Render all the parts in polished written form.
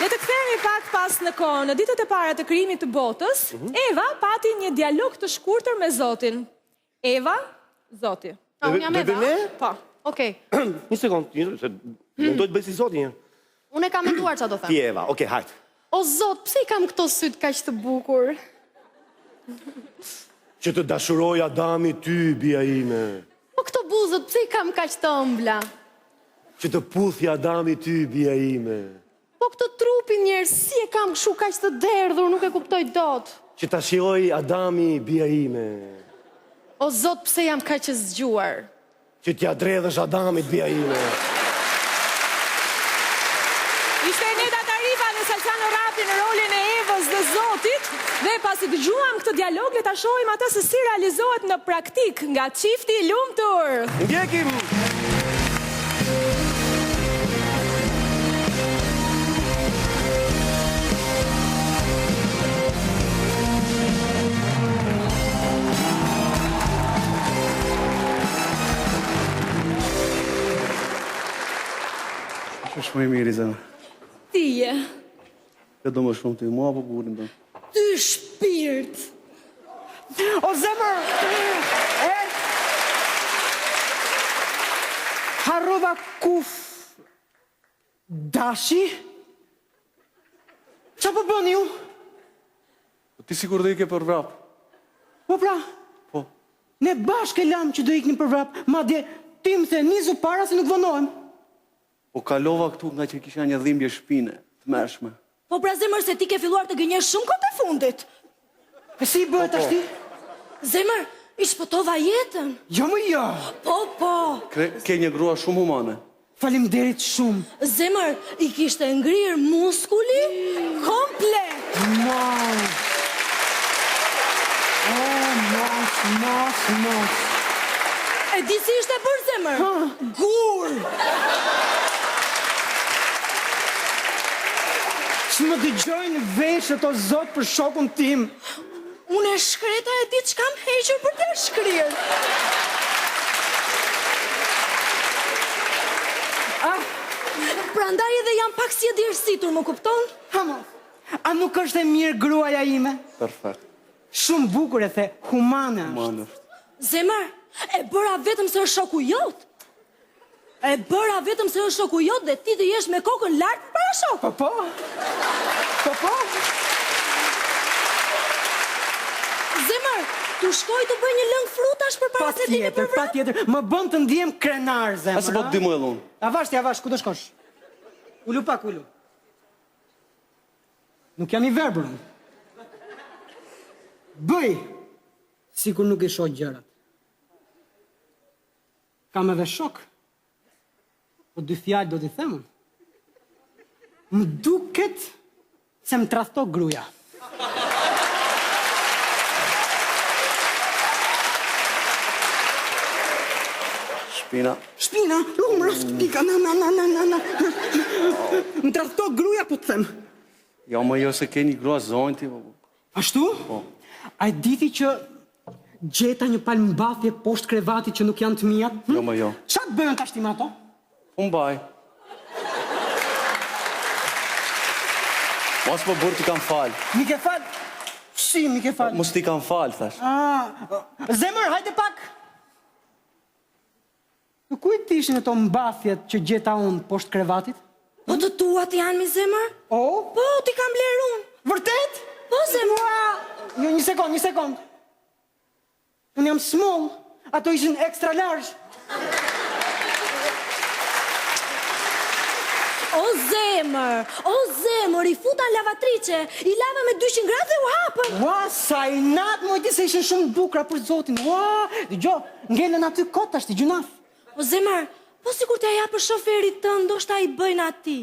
Le të kthehemi pak pas në kohë. Në ditët e para të krijimit të botës, Eva pati një dialog të shkurtër me Zotin. Eva, Zoti. Unë jam Eva? Po. Okej. Një sekund, mundoj të bëj si Zoti një. Unë e kam menduar çfarë do them. Ti Eva, okej, hajt. O Zot, pse i kam këto syt kaq të bukur? Që të dashuroj Adami ty, bia ime. Po këto buzët, pse i kam kaq të ëmbla? Që të puthi Adami ty, bia ime. Po këtë trupin njerë, si e kam këshu kaq të derdhur, nuk e kuptoj dot. Që ta shijoj Adami, bia ime. O Zot, pse jam kaq e zgjuar? Që t'ja dredhësh Adamit, bia ime. Ishte Neda Tarifa në Salsano Rapi në rolin e Evës dhe Zotit. Dhe pasi dëgjuam këtë dialog, le ta shohim atë se si realizohet në praktik nga çifti i lumtur. Ndjekim! Është më i mirë, Zana. Tije. Që do më shumë ti, mua apo gurin do? Ty shpirt. O zemër! Harrova kuf... Dashi? Qa po bëni ju? Ti sigur do ike për vrap? Po pra, Po. ne bashkë e lam që do ikni për vrap, madje ti më the nizu para se nuk vonohem. Po kalova këtu nga që kisha një dhimbje shpine, të mërshme. Po pra zemër se ti ke filluar të gënjesh shumë kohë të fundit. E si bëhet ashti? Zemër, i shpëtova jetën. Jo më jo! Po. Ke një grua shumë humane. Faleminderit shumë. Zemër, i kishte ngrirë muskuli komplet. Wow! Mos. E di si ishte për zemër? Gur. Që më dëgjojnë veshët o Zot për shokun tim. Unë e shkreta e di që kam heqër për të shkrirë. Prandaj edhe jam pak si e dirësitur, më kupton? Hamo, a nuk është e mirë gruaja ime? Perfekt. Shumë bukur e the, humane është. Humane është. Zemër, e bëra vetëm se është shoku jot. E bëra vetëm se është shoku jot dhe ti të jesh me kokën lartë para shokut. Po. Zemër, tu shkoj të bëj një lëng frutash për para se dini për vrap? Patjetër, më bën të ndjem krenar, zemër. A se po të dimu edhe unë? Avash, ku do shkosh? Ulu pak, ulu. Nuk jam i verbër unë. Bëj, sikur nuk i shoh gjërat. Kam edhe shok. Po dy fjalë do t'i them unë. Më duket se më tradhto gruaja. Shpina, lumra, spika, na. Më tradhto gruaja, po të them. Ja, më jo se ke një grua zonjë ti, po. Ashtu? Po. A e diti që gjeta një palmbathje poshtë krevatit që nuk janë të mia? Jo, më jo. Qa të bëjnë tashtim ato? Unë baj. Mos më burë ti kam falë. Mi ke falë? Si, mi ke falë? Mos ti kam falë, thash. Zemër, hajde pak! Në kujt ishin ato mbathjet që gjeta unë poshtë krevatit? Po të tuat janë mi zemër? O? Po, ti kam blerë unë. Vërtet? Po, zemër. Jo, një sekund. Unë jam small, ato ishin extra large. O zemër, i futa në lavatrice, i lava me 200 gradë dhe u hapën. Ua, sa i natë mojti se ishin shumë bukra për Zotin. Ua, dëgjo, ngelen aty kot ashtë i gjunaf. O zemër, po sikur t'ja japë shoferit të ndoshta i bëjnë ati.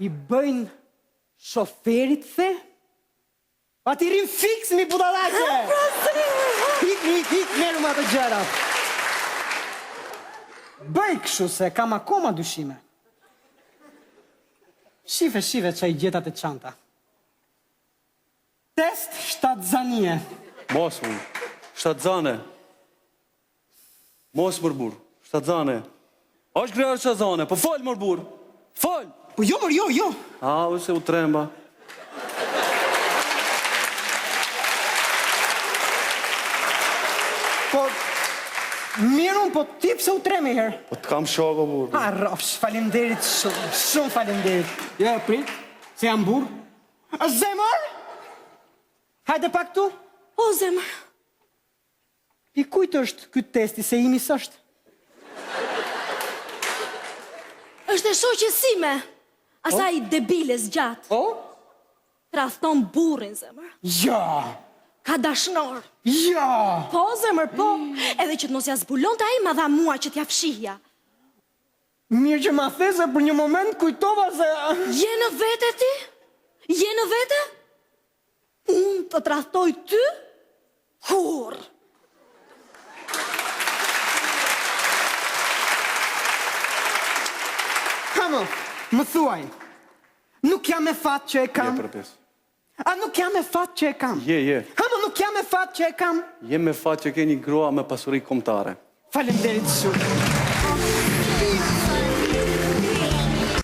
I bëjnë shoferit, the? Pa ti rin fix, mi budalake! Hik, meru ma të gjera. Bëj këshu se kam akoma dyshime. Shive që i gjetat e çanta. Test 7 zanie. Mos unë. Shtatzane. Mos mër burr. Shtatzane. Është grear shtatzane, po fol mër burr. Fol. Po jo, mor, jo. A, ose u tremba. Po, mirë unë, po ti pse u treme herë? Po të kam shoko burr. Ha, rafsh, falenderit shumë, shumë falenderit. Ja, prit, se jam burr. A zemër? Hajde pak tu. O, zemër. I kujt është ky testi, se imi s'është? Është e shoqësime. Asaj debiles gjatë. O? Tradhton burrin, zemër. Ja! Ka dashnor. Ja! Po, zemër, po. Edhe që të mos ja zbulonte ai, ma dha mua që t'ja fshihja. Mirë që ma the se për një moment kujtova se... Je në vete ti? Je në vete? Unë të tradhtoj ty? Kur? Hamo, më thuaj, nuk jam e fat që e kam? Je për pes. A nuk jam e fat që e kam? Je. Hamo, nuk jam e fat që e kam? Je me fat që ke një grua me pasuri kombëtare. Faleminderit shumë.